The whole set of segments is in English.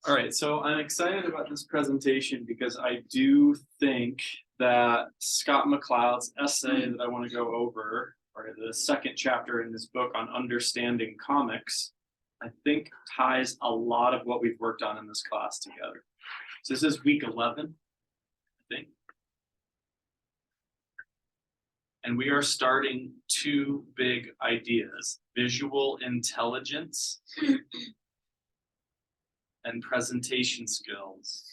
All right, so I'm excited about this presentation because I do think that Scott McCloud's essay that I want to go over, or the second chapter in this book on understanding comics, I think ties a lot of what we've worked on in this class together. So this is week 11, I think. And we are starting two big ideas: visual intelligence and presentation skills.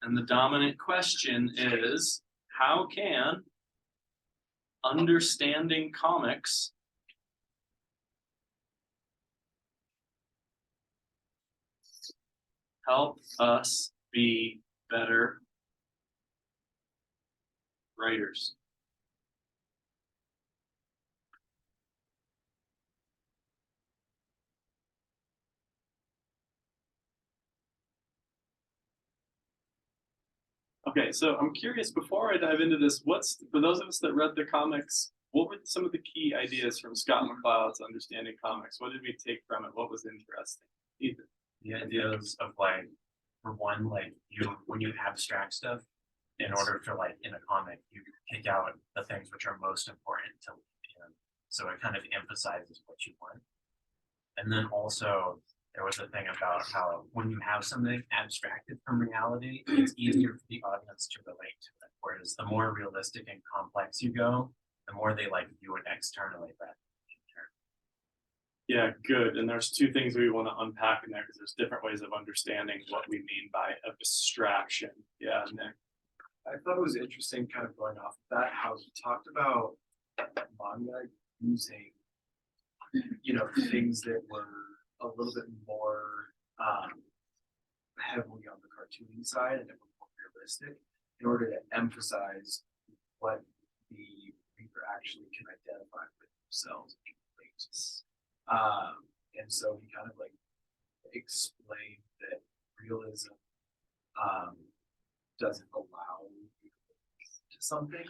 And the dominant question is, how can understanding comics help us be better writers? Okay, so I'm curious, before I dive into this, for those of us that read the comics, what were some of the key ideas from Scott McCloud's Understanding Comics? What did we take from it? What was interesting? Ethan? The ideas of, like, for one, like, when you abstract stuff, in order to, like, in a comic, you pick out the things which are most important to leave in. So it kind of emphasizes what you want. And then also there was a thing about how when you have something abstracted from reality, it's easier for the audience to relate to it. Whereas the more realistic and complex you go, the more they like view it externally. Yeah, good. And there's two things we want to unpack in there, because there's different ways of understanding what we mean by abstraction. Yeah, Nick. I thought it was interesting, kind of going off of that, how he talked about manga using, things that were a little bit more heavily on the cartoony side and that were more realistic, in order to emphasize what the reader actually can identify with themselves and relate to. And so he kind of like explained that realism doesn't allow you to something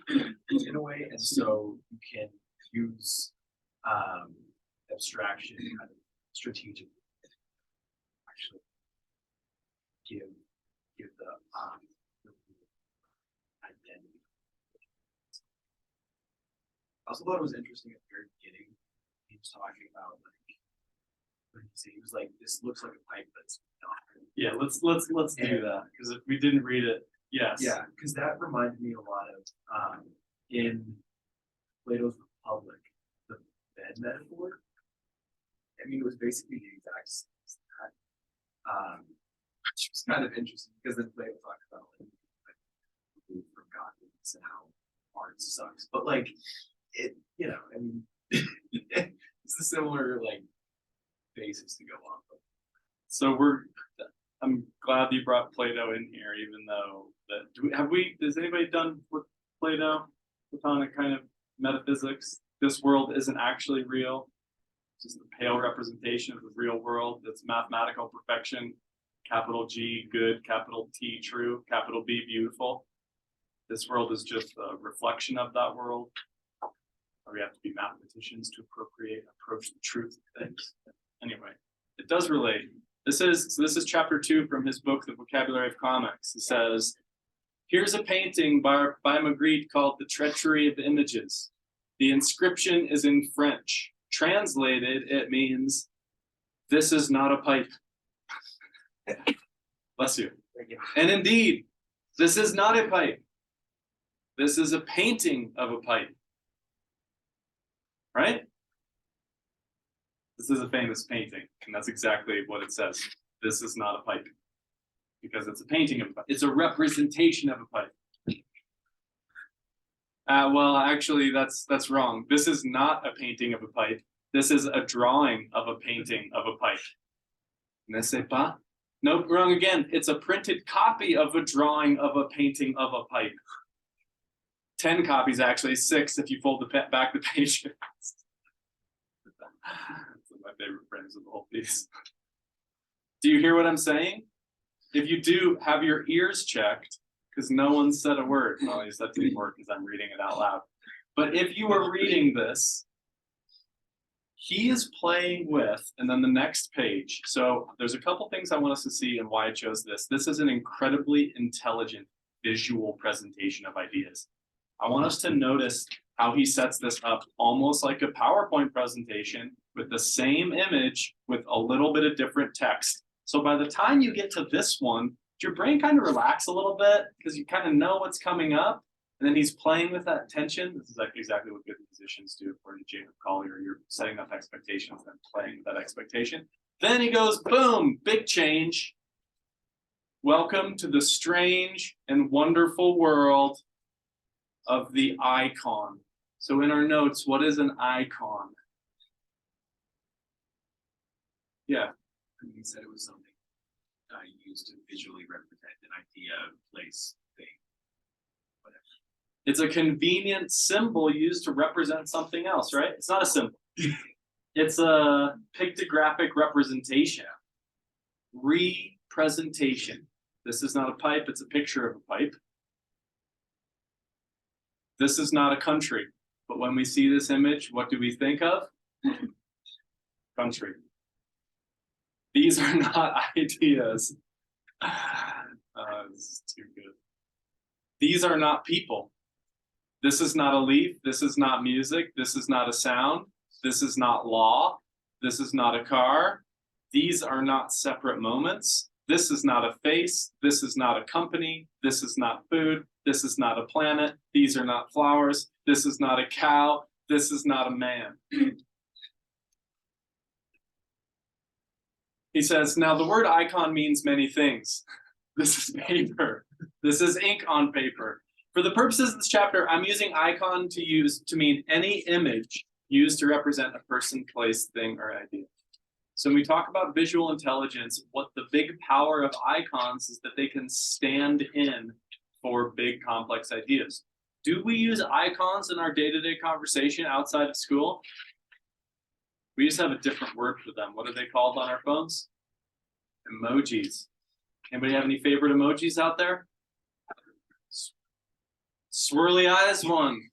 in a way, and so you can use abstraction kind of strategically, actually give the identity. I also thought it was interesting at the very beginning. He was talking about, like, what did he say? He was like, "This looks like a pipe, but it's not." Yeah, let's do that, because if we didn't read it, yes. Yeah, because that reminded me a lot of in Plato's Republic, the bed metaphor. I mean, it was basically the exact same as that, which was kind of interesting, because then Plato talked about like from godliness and how art sucks, but like it, I mean, it's a similar like basis to go off of. So I'm glad you brought Plato in here, even though has anybody done with Plato, Platonic kind of metaphysics? This world isn't actually real. It's just a pale representation of the real world. That's mathematical perfection. Capital G, good. Capital T, true. Capital B, beautiful. This world is just a reflection of that world. We have to be mathematicians to approach the truth of things. Anyway, it does relate. This is chapter 2 from his book, The Vocabulary of Comics. It says, here's a painting by Magritte called The Treachery of Images. The inscription is in French. Translated, it means, this is not a pipe. Bless you. Thank you. And indeed, this is not a pipe. This is a painting of a pipe. Right? This is a famous painting, and that's exactly what it says. This is not a pipe, because it's a painting of a pipe. It's a representation of a pipe. Well, actually, that's wrong. This is not a painting of a pipe. This is a drawing of a painting of a pipe. N'est-ce pas? Nope, wrong again. It's a printed copy of a drawing of a painting of a pipe. 10 copies, actually, 6 if you fold back the page. That's my favorite frames of the whole piece. Do you hear what I'm saying? If you do, have your ears checked, because no one said a word. Well, at least that didn't work because I'm reading it out loud. But if you were reading this, he is playing with, and then the next page. So there's a couple things I want us to see and why I chose this. This is an incredibly intelligent visual presentation of ideas. I want us to notice how he sets this up almost like a PowerPoint presentation with the same image with a little bit of different text. So by the time you get to this one, your brain kind of relax a little bit because you kind of know what's coming up. And then he's playing with that tension. This is like exactly what good musicians do, according to Jacob Collier. You're setting up expectations and playing with that expectation. Then he goes, boom, big change. Welcome to the strange and wonderful world of the icon. So in our notes, what is an icon? Yeah. He said it was something used to visually represent an idea, place, thing, whatever. It's a convenient symbol used to represent something else, right? It's not a symbol. It's a pictographic representation. Representation. This is not a pipe, it's a picture of a pipe. This is not a country, but when we see this image, what do we think of? Country. These are not ideas. This is too good. These are not people. This is not a leaf. This is not music. This is not a sound. This is not law. This is not a car. These are not separate moments. This is not a face. This is not a company. This is not food. This is not a planet. These are not flowers. This is not a cow. This is not a man. He says, now the word icon means many things. This is paper. This is ink on paper. For the purposes of this chapter, I'm using icon to mean any image used to represent a person, place, thing, or idea. So when we talk about visual intelligence, what the big power of icons is that they can stand in for big complex ideas. Do we use icons in our day-to-day conversation outside of school? We just have a different word for them. What are they called on our phones? Emojis. Anybody have any favorite emojis out there? Swirly eyes one.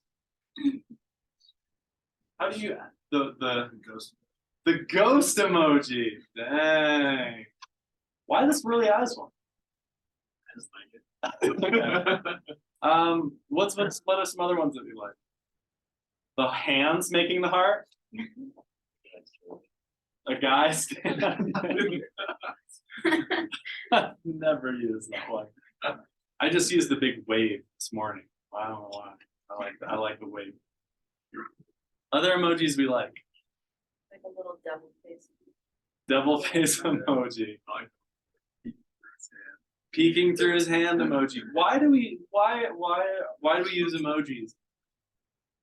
How do you the ghost emoji? Dang. Why the swirly eyes one? I just like it. What are some other ones that you like? The hands making the heart. A guy standing. Never used that one. I just used the big wave this morning. I don't know why. I like the wave. Other emojis we like. Like a little devil face. Devil face emoji. Peeking through his hand emoji. Why do we use emojis?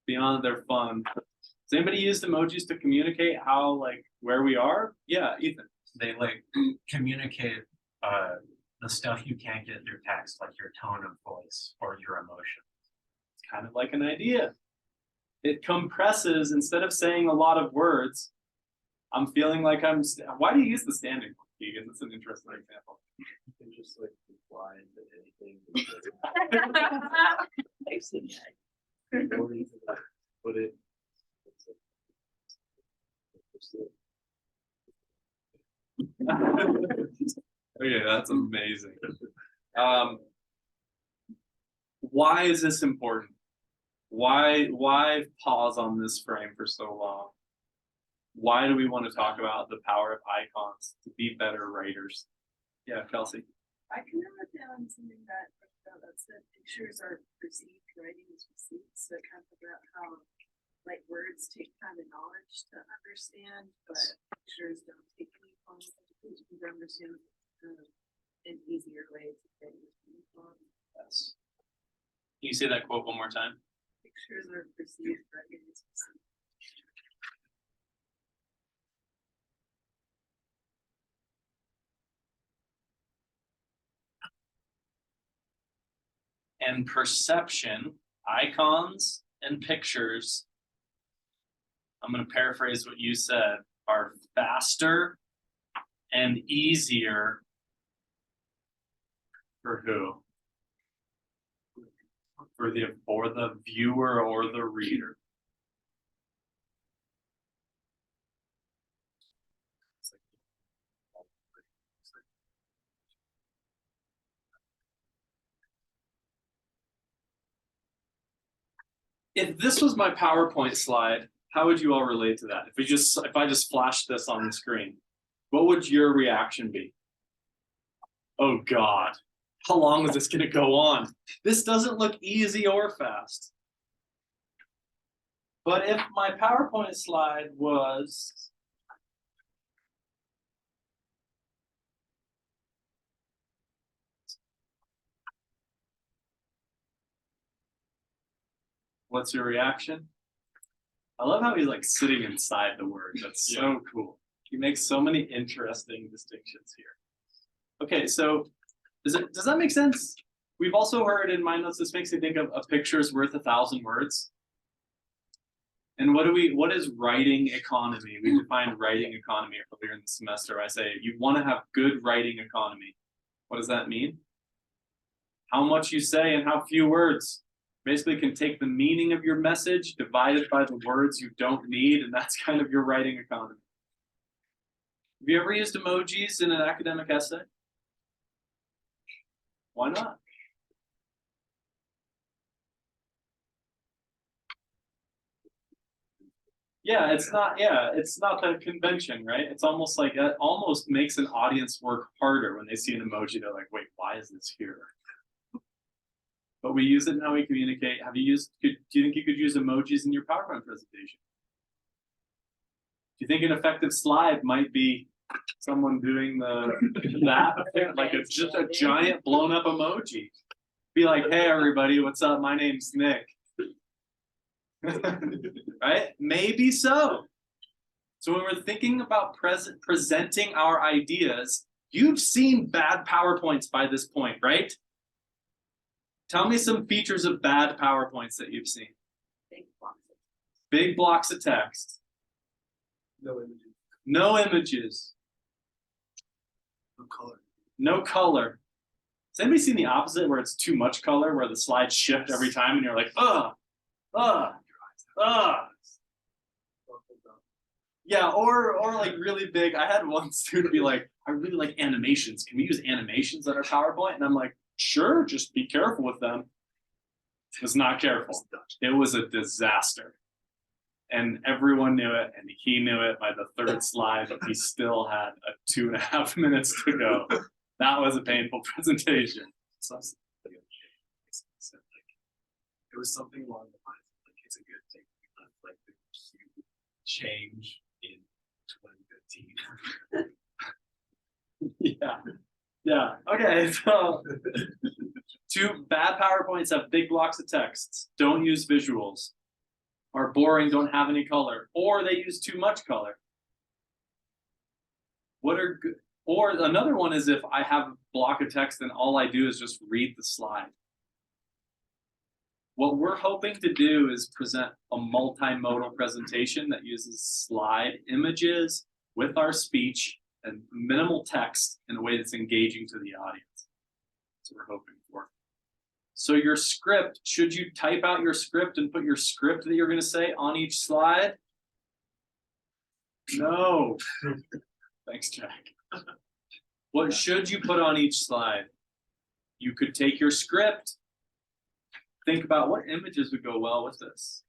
Beyond their fun. Has anybody used emojis to communicate how, like, where we are? Yeah, Ethan. They like communicate the stuff you can't get through text, like your tone of voice or your emotion. It's kind of like an idea. It compresses, instead of saying a lot of words, I'm feeling like why do you use the standing one, Keegan? That's an interesting example. You can just like reply to anything. Put it. Okay, that's amazing. Why is this important? Why pause on this frame for so long? Why do we want to talk about the power of icons to be better writers? Yeah, Kelsey. I can remember down something that said pictures are perceived, writing is received. So it kind of figure out how like words take time and knowledge to understand, but pictures don't take any time to understand an easier way to get it. Yes. Can you say that quote one more time? Pictures are perceived, writing is received. And perception, icons and pictures, I'm going to paraphrase what you said, are faster and easier for who? For the viewer or the reader. if this was my PowerPoint slide, how would you all relate to that? If I just flashed this on the screen, what would your reaction be? Oh God, how long is this gonna go on? This doesn't look easy or fast. But if my PowerPoint slide was what's your reaction? I love how he's like sitting inside the word. That's so cool. He makes so many interesting distinctions here. Okay, so does that make sense? We've also heard in my notes, this makes me think of a picture's worth 1,000 words. And what is writing economy? We defined writing economy earlier in the semester. I say you want to have good writing economy. What does that mean? How much you say and how few words. Basically can take the meaning of your message divided by the words you don't need, and that's kind of your writing economy. Have you ever used emojis in an academic essay? Why not? Yeah, it's not the convention, right? It's almost like it almost makes an audience work harder when they see an emoji. They're like, wait, why is this here? But we use it in how we communicate. Do you think you could use emojis in your PowerPoint presentation? Do you think an effective slide might be someone doing like it's just a giant blown up emoji? Be like, hey everybody, what's up? My name's Nick. Right? Maybe so. So when we're thinking about presenting our ideas, you've seen bad PowerPoints by this point, right? Tell me some features of bad PowerPoints that you've seen. Big blocks of text. No images. No images. No color. No color. Has anybody seen the opposite where it's too much color, where the slides shift every time and you're like, Yeah, or like really big. I had one student be like, I really like animations. Can we use animations on our PowerPoint? And I'm like, sure, just be careful with them. Was not careful. It was a disaster. And everyone knew it, and he knew it by the third slide, but he still had 2.5 minutes to go. That was a painful presentation. So it was something along the lines of like, it's a good thing we left like the cute change in 2015. Yeah. Okay, so 2 bad PowerPoints have big blocks of text, don't use visuals, are boring, don't have any color, or they use too much color. What are good? Or another one is if I have a block of text and all I do is just read the slide. What we're hoping to do is present a multimodal presentation that uses slide images with our speech and minimal text in a way that's engaging to the audience. That's what we're hoping for. So your script, should you type out your script and put your script that you're going to say on each slide? No. Thanks, Jack. What should you put on each slide? You could take your script, think about what images would go well with this.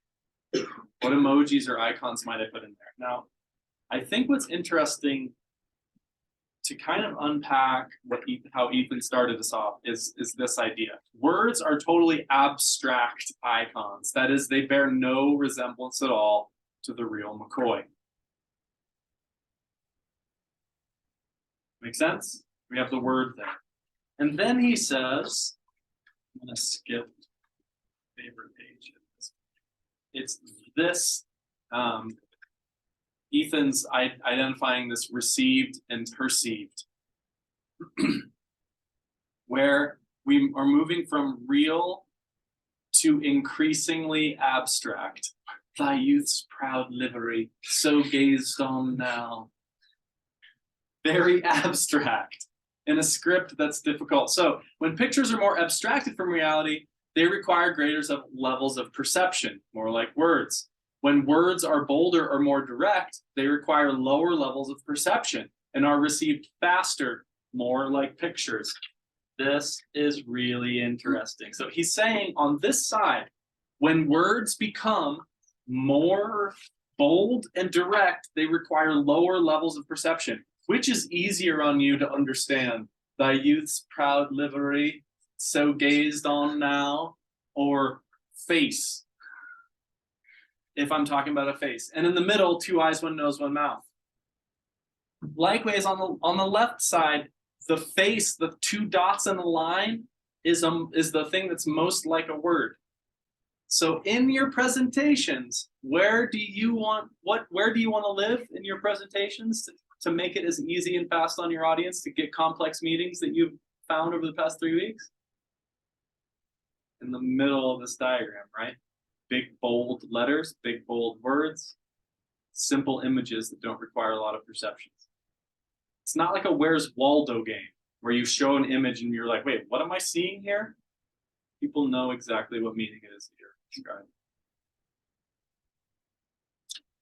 What emojis or icons might I put in there? Now, I think what's interesting to kind of unpack how Ethan started us off is this idea. Words are totally abstract icons. That is, they bear no resemblance at all to the real McCoy. Make sense? We have the word there. And then he says, I'm going to skip favorite page. It's this, Ethan's identifying this received and perceived, where we are moving from real to increasingly abstract. Thy youth's proud livery, so gazed on now. Very abstract in a script that's difficult. So when pictures are more abstracted from reality, they require greater levels of perception, more like words. When words are bolder or more direct, they require lower levels of perception and are received faster, more like pictures. This is really interesting. So he's saying on this side, When words become more bold and direct, they require lower levels of perception. Which is easier on you to understand? Thy youth's proud livery, so gazed on now, or face? If I'm talking about a face. And in the middle, 2 eyes, 1 nose, 1 mouth. Likewise, on the left side, the face, the 2 dots in the line, is the thing that's most like a word. So in your presentations, where do you want to live in your presentations to make it as easy and fast on your audience to get complex meetings that you've found over the past 3 weeks? In the middle of this diagram, right? Big bold letters, big bold words, simple images that don't require a lot of perceptions. It's not like a Where's Waldo game where you show an image and you're like, wait, what am I seeing here? People know exactly what meaning it is that you're describing.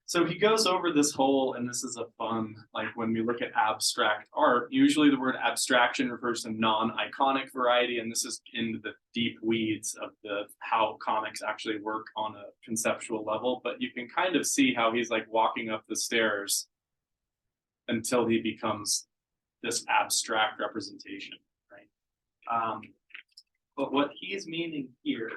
So he goes over this whole, and this is a fun, like when we look at abstract art, usually the word abstraction refers to non-iconic variety, and this is into the deep weeds of how comics actually work on a conceptual level, but you can kind of see how he's like walking up the stairs until he becomes this abstract representation, right? But what he's meaning here,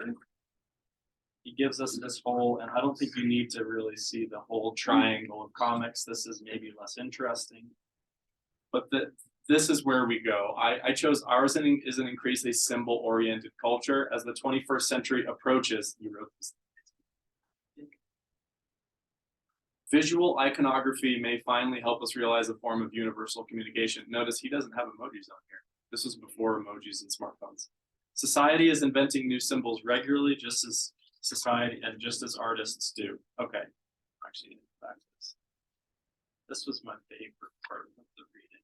he gives us this whole, and I don't think you need to really see the whole triangle of comics. This is maybe less interesting, but this is where we go. I chose ours is an increasingly symbol-oriented culture. As the 21st century approaches, he wrote this. Visual iconography may finally help us realize a form of universal communication. Notice he doesn't have emojis on here. This was before emojis and smartphones. Society is inventing new symbols regularly, just as artists do. Okay, actually, back to this. This was my favorite part of the reading.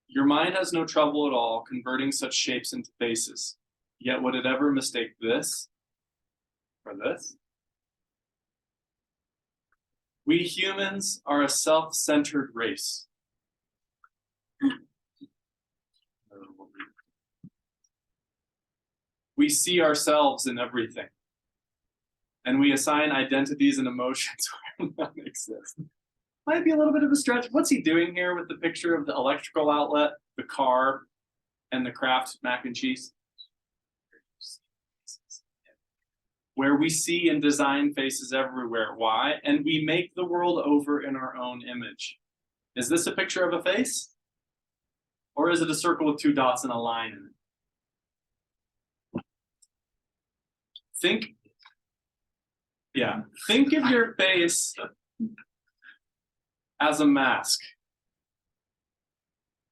Your mind has no trouble at all converting such shapes into faces. Yet would it ever mistake this for this? We humans are a self-centered race. We see ourselves in everything, and we assign identities and emotions where none exist. Might be a little bit of a stretch. What's he doing here with the picture of the electrical outlet, the car, and the Kraft mac and cheese? Where we see and design faces everywhere. Why? And we make the world over in our own image. Is this a picture of a face? Or is it a circle with 2 dots and a line in it? Think of your face as a mask.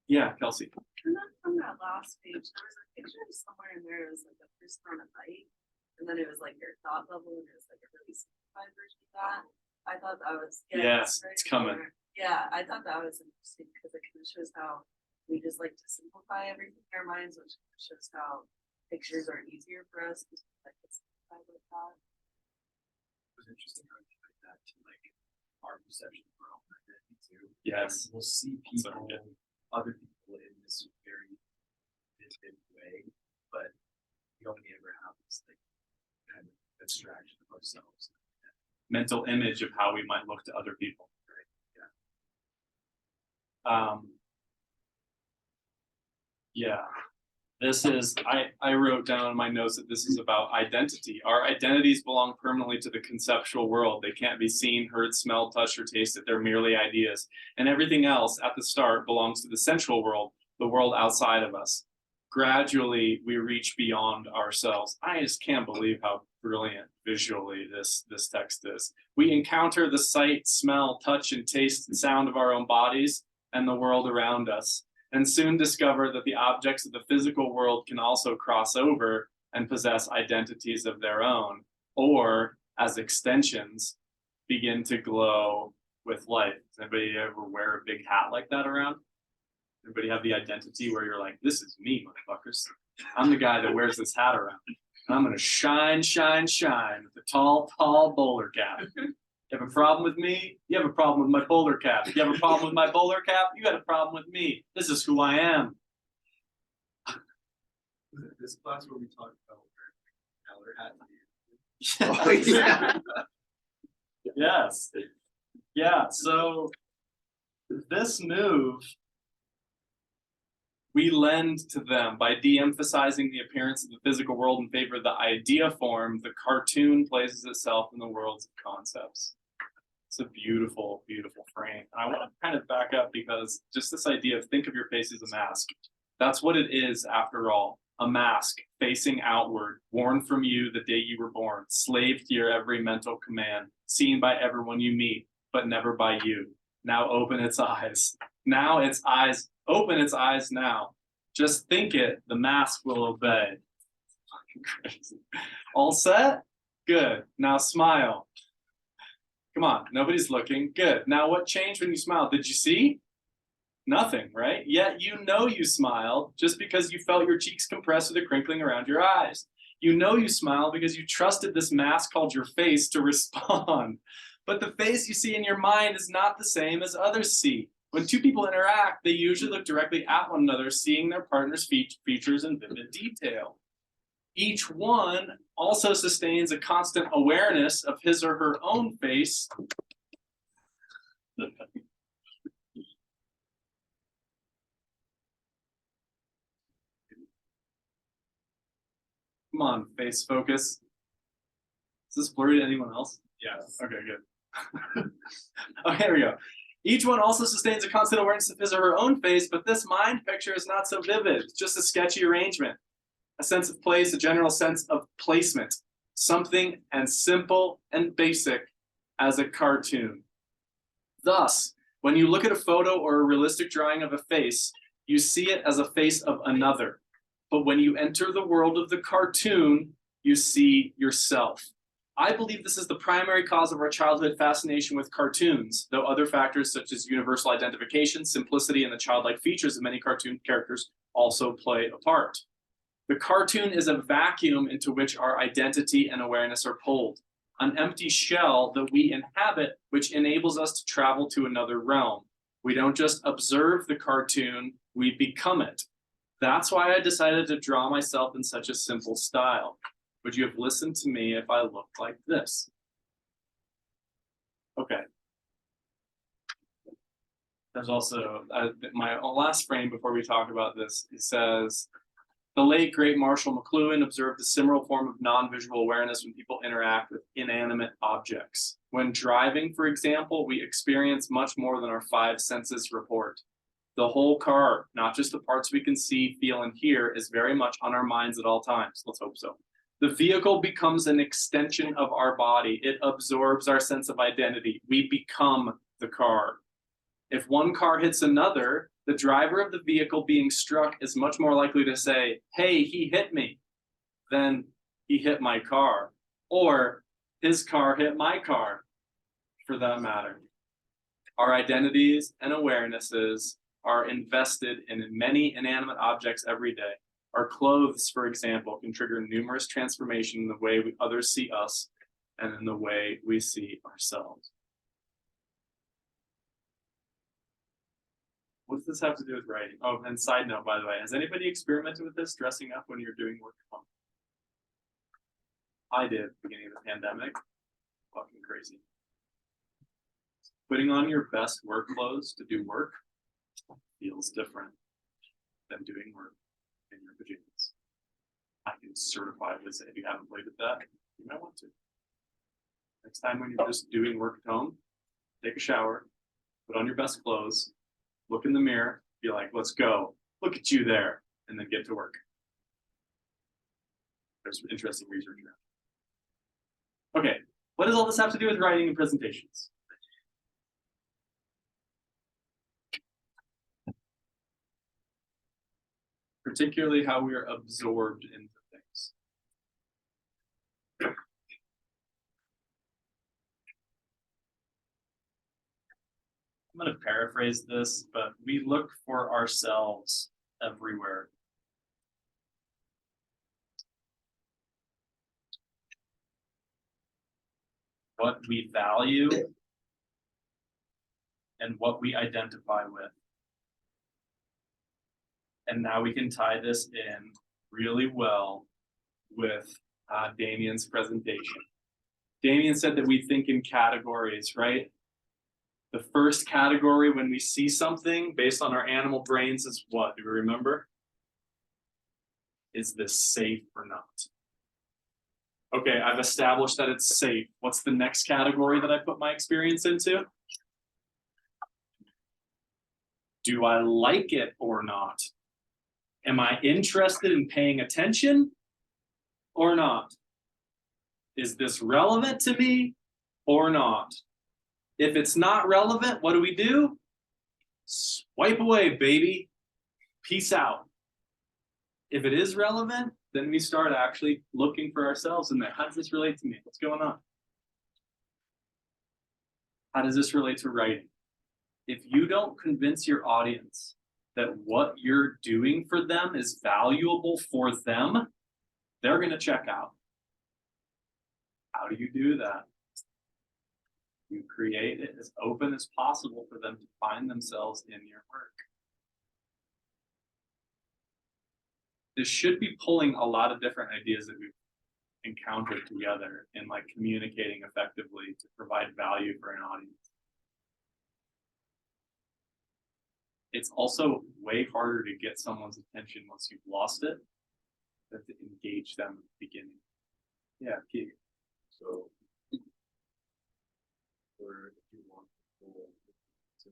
Yeah, Kelsey. And then on that last page, there was a picture somewhere in there. It was like a person on a bike, and then it was like your thought level, and it was like a really simplified version of that. I thought that was yes, it's coming. Yeah, I thought that was interesting because it kind of shows how we just like to simplify everything in our minds, which shows how pictures are easier for us because we like to simplify like that. It was interesting how you put that to like our perception of our own identity too. Yes. We'll see people, other people in this very vivid way, but we only ever have this like kind of abstraction of ourselves. Mental image of how we might look to other people. Right. Yeah. Yeah. This is, I wrote down in my notes that this is about identity. Our identities belong permanently to the conceptual world. They can't be seen, heard, smelled, touched, or tasted. They're merely ideas. And everything else at the start belongs to the sensual world, the world outside of us. Gradually, we reach beyond ourselves. I just can't believe how brilliant visually this text is. We encounter the sight, smell, touch, and taste and sound of our own bodies and the world around us, and soon discover that the objects of the physical world can also cross over and possess identities of their own, or as extensions, begin to glow with light. Does anybody ever wear a big hat like that around? Anybody have the identity where you're like, this is me, motherfuckers. I'm the guy that wears this hat around. And I'm gonna shine, shine, shine with the tall, tall bowler cap. You have a problem with me? You have a problem with my bowler cap. If you have a problem with my bowler cap, you got a problem with me. This is who I am. Was it this class where we talked about wearing a collar hat? Yes. Yeah, so this move we lend to them by de-emphasizing the appearance of the physical world in favor of the idea form. The cartoon places itself in the worlds of concepts. It's a beautiful, beautiful frame. And I want to kind of back up because just this idea of think of your face as a mask. That's what it is after all. A mask facing outward, worn from you the day you were born, slave to your every mental command, seen by everyone you meet, but never by you. Now open its eyes. Now its eyes, open its eyes now. Just think it, the mask will obey. Fucking crazy. All set? Good. Now smile. Come on, nobody's looking. Good. Now what changed when you smiled? Did you see? Nothing, right? Yet you know you smiled just because you felt your cheeks compressed with a crinkling around your eyes. You know you smiled because you trusted this mask called your face to respond. But the face you see in your mind is not the same as others see. When two people interact, they usually look directly at one another, seeing their partner's features in vivid detail. Each one also sustains a constant awareness of his or her own face. Come on, face focus. Is this blurry to anyone else? Yes. Okay, good. Okay, here we go. Each one also sustains a constant awareness of his or her own face, but this mind picture is not so vivid. It's just a sketchy arrangement. A sense of place, a general sense of placement. Something as simple and basic as a cartoon. Thus, when you look at a photo or a realistic drawing of a face, you see it as a face of another. But when you enter the world of the cartoon, you see yourself. I believe this is the primary cause of our childhood fascination with cartoons, though other factors such as universal identification, simplicity, and the childlike features of many cartoon characters also play a part. The cartoon is a vacuum into which our identity and awareness are pulled, an empty shell that we inhabit, which enables us to travel to another realm. We don't just observe the cartoon, we become it. That's why I decided to draw myself in such a simple style. Would you have listened to me if I looked like this? Okay. There's also my last frame before we talk about this. It says, the late great Marshall McLuhan observed a similar form of non-visual awareness when people interact with inanimate objects. When driving, for example, we experience much more than our five senses report. The whole car, not just the parts we can see, feel, and hear, is very much on our minds at all times. Let's hope so. The vehicle becomes an extension of our body. It absorbs our sense of identity. We become the car. If one car hits another, the driver of the vehicle being struck is much more likely to say, hey, he hit me, than he hit my car, or his car hit my car, for that matter. Our identities and awarenesses are invested in many inanimate objects every day. Our clothes, for example, can trigger numerous transformations in the way others see us and in the way we see ourselves. What does this have to do with writing? Oh, and side note, by the way, has anybody experimented with this, dressing up when you're doing work at home? I did at the beginning of the pandemic. Fucking crazy. Putting on your best work clothes to do work feels different than doing work in your pajamas. I can certifiably say if you haven't played with that, you might want to. Next time when you're just doing work at home, take a shower, put on your best clothes, look in the mirror, be like, let's go. Look at you there, and then get to work. There's some interesting research around. Okay, what does all this have to do with writing and presentations? Particularly how we are absorbed into things. I'm going to paraphrase this, but we look for ourselves everywhere. What we value and what we identify with. And now we can tie this in really well with Damien's presentation. Damien said that we think in categories, right? The first category when we see something based on our animal brains is what? Do we remember? Is this safe or not? Okay, I've established that it's safe. What's the next category that I put my experience into? Do I like it or not? Am I interested in paying attention or not? Is this relevant to me or not? If it's not relevant, what do? Swipe away, baby. Peace out. If it is relevant, then we start actually looking for ourselves in there. How does this relate to me? What's going on? How does this relate to writing? If you don't convince your audience that what you're doing for them is valuable for them, they're going to check out. How do you do that? You create it as open as possible for them to find themselves in your work. This should be pulling a lot of different ideas that we've encountered together in like communicating effectively to provide value for an audience. It's also way harder to get someone's attention once you've lost it than to engage them at the beginning. Yeah, Keith. So, or if you want people to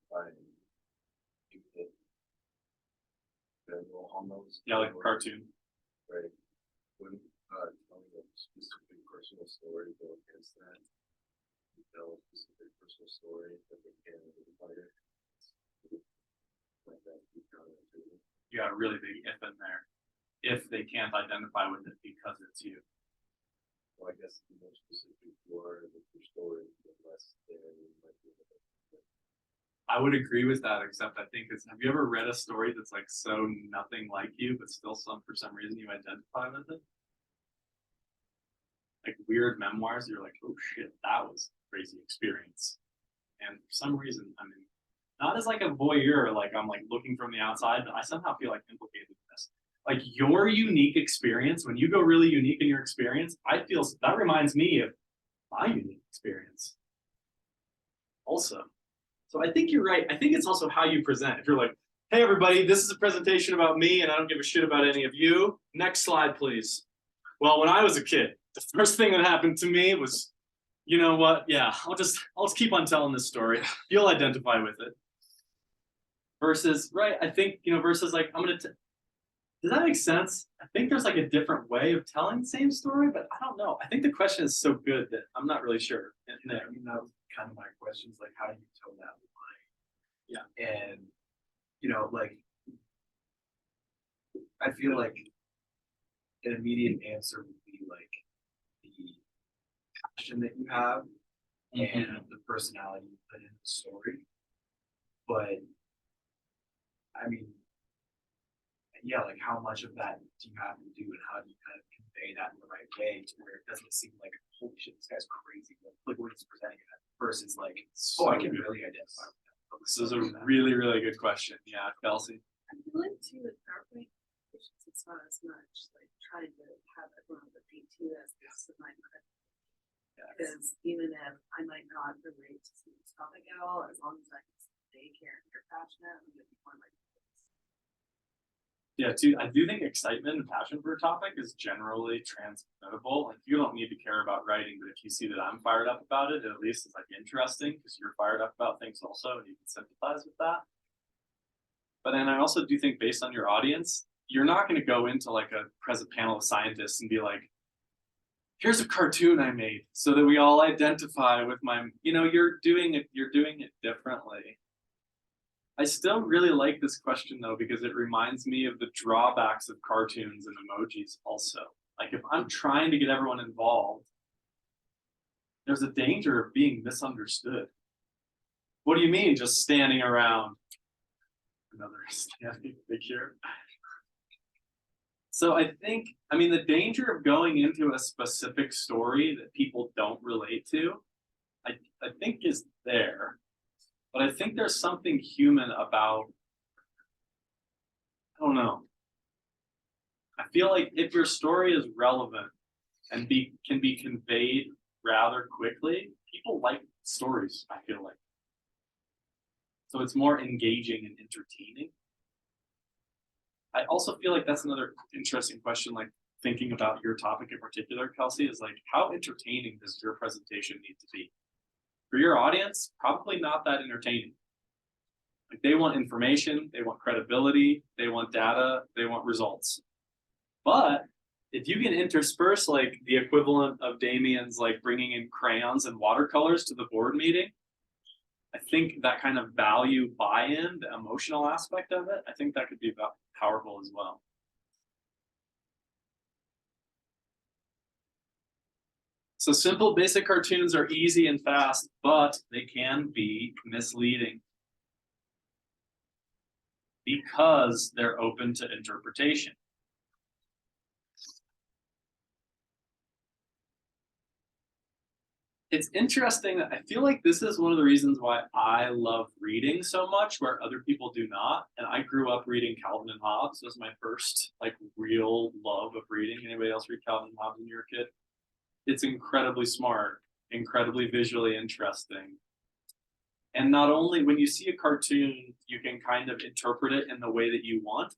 find it, general almost. Yeah, like a cartoon. Right. When telling a specific personal story, go against that. You tell a specific personal story that they can identify it. Like that, you counterintuitive. You got a really big if in there. If they can't identify with it because it's you. Well, I guess the more specific you are with your story, the less there you might be able to. I would agree with that, except I think it's, have you ever read a story that's like so nothing like you, but still for some reason you identify with it? Like weird memoirs, you're like, oh shit, that was a crazy experience. And for some reason, I mean, not as like a voyeur, like I'm like looking from the outside, but I somehow feel like implicated in this. Like your unique experience, when you go really unique in your experience, I feel that reminds me of my unique experience. Also. So I think you're right. I think it's also how you present. If you're like, hey everybody, this is a presentation about me and I don't give a shit about any of you. Next slide, please. Well, when I was a kid, the first thing that happened to me was, you know what? Yeah, I'll just keep on telling this story. You'll identify with it. Versus, right, I think, versus like, does that make sense? I think there's like a different way of telling the same story, but I don't know. I think the question is so good that I'm not really sure. I mean, that was kind of my questions, like, how do you toe that line? Yeah. And, like, I feel like an immediate answer would be like the passion that you have and the personality you put in the story. But, I mean, yeah, like how much of that do you have to do and how do you kind of convey that in the right way to where it doesn't seem like, holy shit, this guy's crazy, like when he's presenting it versus like, oh, I can really identify with that. This is a really, really good question. Yeah, Kelsey. I feel like too with PowerPoint, it's not as much like trying to have everyone repeat to as this of my credit. Because even if I might not relate to some topic at all, as long as I can stay care and you're passionate, I'm gonna be more like. Yeah, too. I do think excitement and passion for a topic is generally transmittable. Like you don't need to care about writing, but if you see that I'm fired up about it, at least it's like interesting because you're fired up about things also, and you can sympathize with that. But then I also do think based on your audience, you're not going to go into like a present panel of scientists and be like, here's a cartoon I made so that we all identify with my, you're doing it differently. I still really like this question though, because it reminds me of the drawbacks of cartoons and emojis also. Like if I'm trying to get everyone involved, there's a danger of being misunderstood. What do you mean just standing around? Another standing figure. So I think, the danger of going into a specific story that people don't relate to, I think is there. But I think there's something human about, I don't know. I feel like if your story is relevant and can be conveyed rather quickly, people like stories, I feel like. So it's more engaging and entertaining. I also feel like that's another interesting question, like thinking about your topic in particular, Kelsey, is like, how entertaining does your presentation need to be? For your audience, probably not that entertaining. Like they want information, they want credibility, they want data, they want results. But if you can intersperse like the equivalent of Damien's like bringing in crayons and watercolors to the board meeting, I think that kind of value buy-in, the emotional aspect of it, I think that could be powerful as well. So simple basic cartoons are easy and fast, but they can be misleading because they're open to interpretation. It's interesting that I feel like this is one of the reasons why I love reading so much, where other people do not. And I grew up reading Calvin and Hobbes. It was my first like real love of reading. Anybody else read Calvin and Hobbes when you were a kid? It's incredibly smart, incredibly visually interesting. And not only when you see a cartoon, you can kind of interpret it in the way that you want,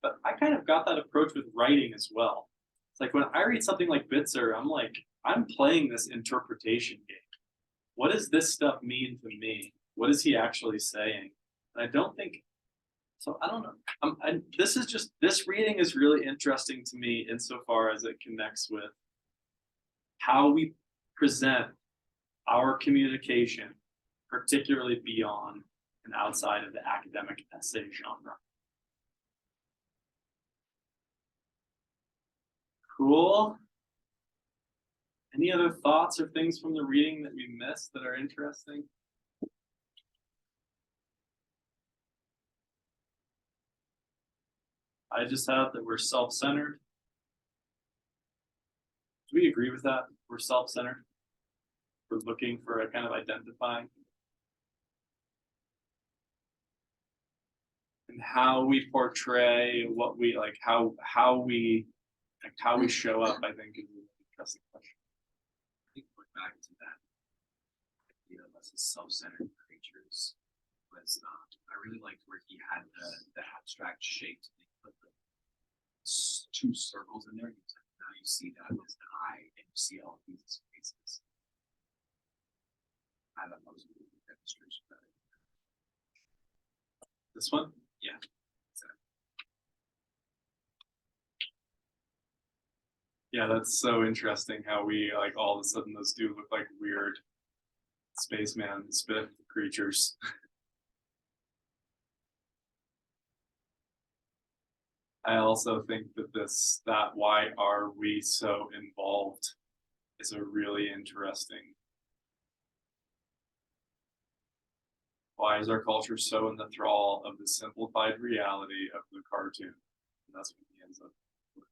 but I kind of got that approach with writing as well. It's like when I read something like Bitzer, I'm like, I'm playing this interpretation game. What does this stuff mean to me? What is he actually saying? And I don't think, so I don't know. This reading is really interesting to me insofar as it connects with how we present our communication, particularly beyond and outside of the academic essay genre. Cool. Any other thoughts or things from the reading that we missed that are interesting? I just have that we're self-centered. Do we agree with that? We're self-centered. We're looking for a kind of identifying. And how we portray what we like, how we show up, I think is an interesting question. I think going back to that idea of us as self-centered creatures was I really liked where he had the abstract shaped, he put the two circles in there. Now you see that as an eye and you see all of these faces. I thought that was a really good demonstration of it. This one? Yeah. Yeah, that's so interesting how we like all of a sudden those do look like weird spaceman spit creatures. I also think that why are we so involved is a really interesting. Why is our culture so in the thrall of the simplified reality of the cartoon? And that's what he ends up with.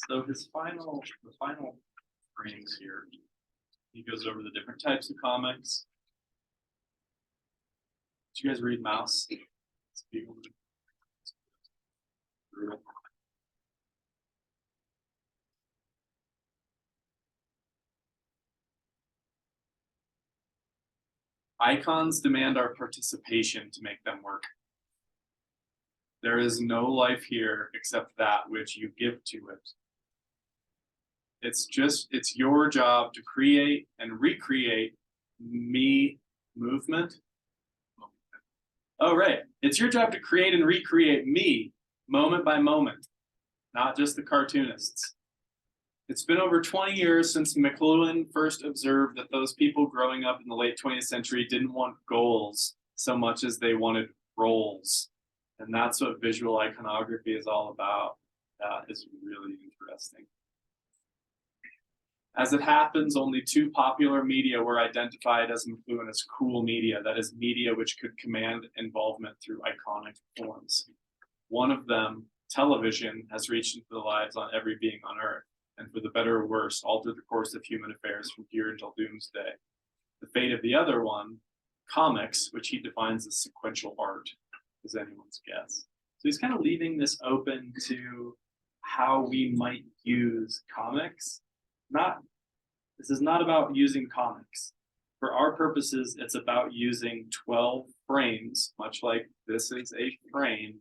So the final frames here, he goes over the different types of comics. Did you guys read Mouse? Icons demand our participation to make them work. There is no life here except that which you give to it. It's your job to create and recreate me movement. Oh, right. It's your job to create and recreate me moment by moment, not just the cartoonists. It's been over 20 years since McCloud's first observed that those people growing up in the late 20th century didn't want goals so much as they wanted roles. And that's what visual iconography is all about. That is really interesting. As it happens, only two popular media were identified as McCloud as cool media, that is, media which could command involvement through iconic forms. One of them, television, has reached into the lives on every being on Earth, and for the better or worse, altered the course of human affairs from here until doomsday. The fate of the other one, comics, which he defines as sequential art, is anyone's guess. he's kind of leaving this open to how we might use comics. This is not about using comics. For our purposes, it's about using 12 frames, much like this is a frame,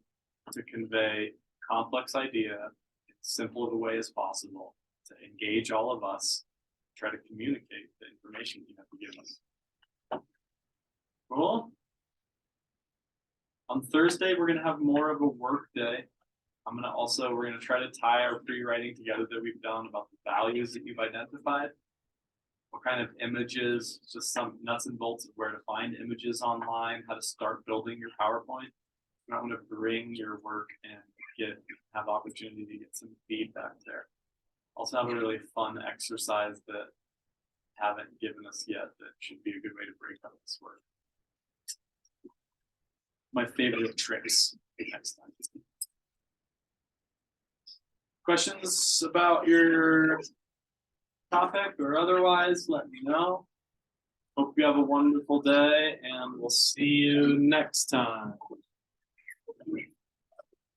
to convey complex idea in simple of a way as possible, to engage all of us, try to communicate the information you have to give us. Cool. On Thursday, we're gonna have more of a work day. We're gonna try to tie our pre-writing together that we've done about the values that you've identified. What kind of images, just some nuts and bolts of where to find images online, how to start building your PowerPoint. I'm gonna bring your work and have opportunity to get some feedback there. Also have a really fun exercise that haven't given us yet that should be a good way to break up this work. My favorite tricks next time. Questions about your topic or otherwise, let me know. Hope you have a wonderful day and we'll see you next time.